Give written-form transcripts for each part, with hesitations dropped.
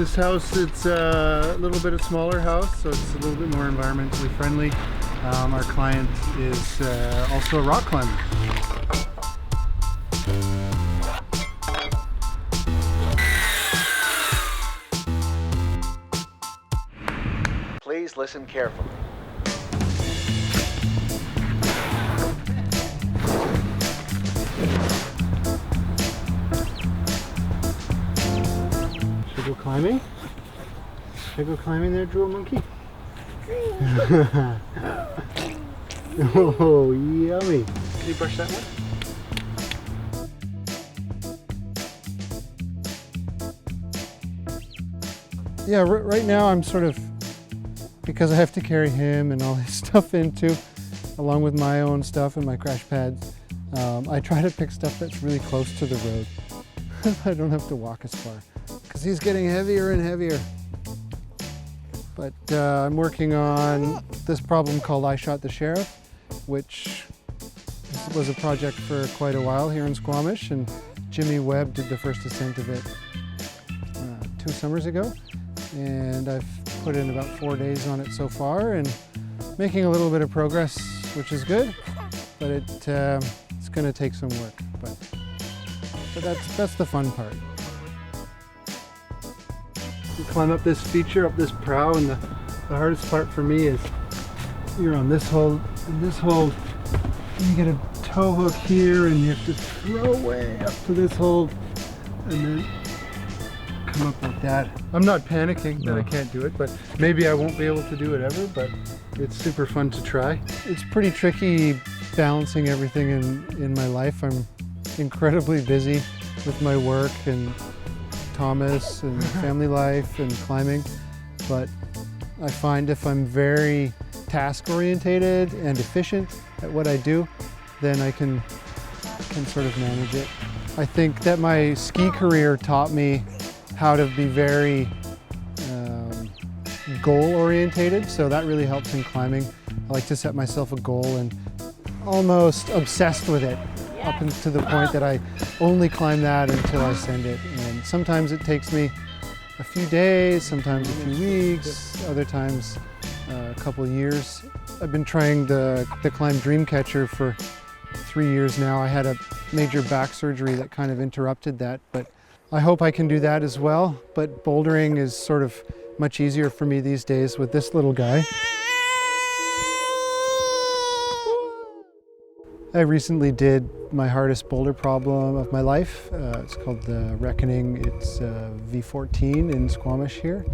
This house, it's a little bit of smaller house, so it's a little bit more environmentally friendly. Our client is also a rock climber. Please listen carefully. Should we go climbing? Should I go climbing there, Jewel Monkey? Oh, yummy. Can you brush that one? Yeah, right now I'm sort of, because I have to carry him and all his stuff in too, along with my own stuff and my crash pads, I try to pick stuff that's really close to the road. I don't have to walk as far, because he's getting heavier and heavier. But I'm working on this problem called I Shot the Sheriff, which was a project for quite a while here in Squamish, and Jimmy Webb did the first ascent of it 2 summers ago. And I've put in about 4 days on it so far and making a little bit of progress, which is good, but it's going to take some work. But that's the fun part. You climb up this feature, up this prow, and the hardest part for me is you're on this hold and this hold, and you get a tow hook here and you have to throw way up to this hold and then come up like that. I'm not panicking that I can't do it, but maybe I won't be able to do it ever, but it's super fun to try. It's pretty tricky balancing everything in my life. I'm incredibly busy with my work and Thomas and family life and climbing, but I find if I'm very task orientated and efficient at what I do, then I can sort of manage it. I think that my ski career taught me how to be very goal orientated, so that really helps in climbing. I like to set myself a goal and almost obsessed with it up to the point that I only climb that until I send it. And sometimes it takes me a few days, sometimes a few weeks, other times a couple of years. I've been trying to climb Dreamcatcher for 3 years now. I had a major back surgery that kind of interrupted that, but I hope I can do that as well. But bouldering is sort of much easier for me these days with this little guy. I recently did my hardest boulder problem of my life. It's called the Reckoning. It's V14 in Squamish here.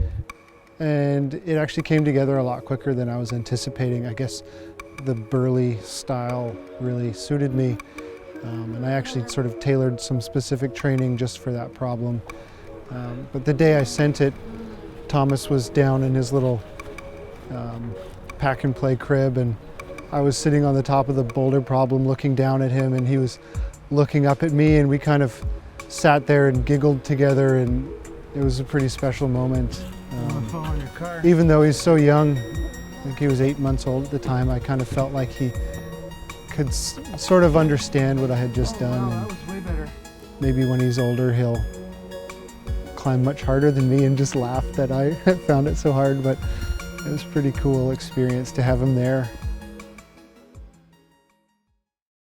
And it actually came together a lot quicker than I was anticipating. I guess the burly style really suited me. And I actually sort of tailored some specific training just for that problem. But the day I sent it, Thomas was down in his little pack and play crib, and I was sitting on the top of the boulder problem looking down at him, and he was looking up at me, and we kind of sat there and giggled together, and it was a pretty special moment. Even though he's so young, I think he was 8 months old at the time, I kind of felt like he could sort of understand what I had just done. Wow, that was way better. Maybe when he's older he'll climb much harder than me and just laugh that I found it so hard, but it was a pretty cool experience to have him there.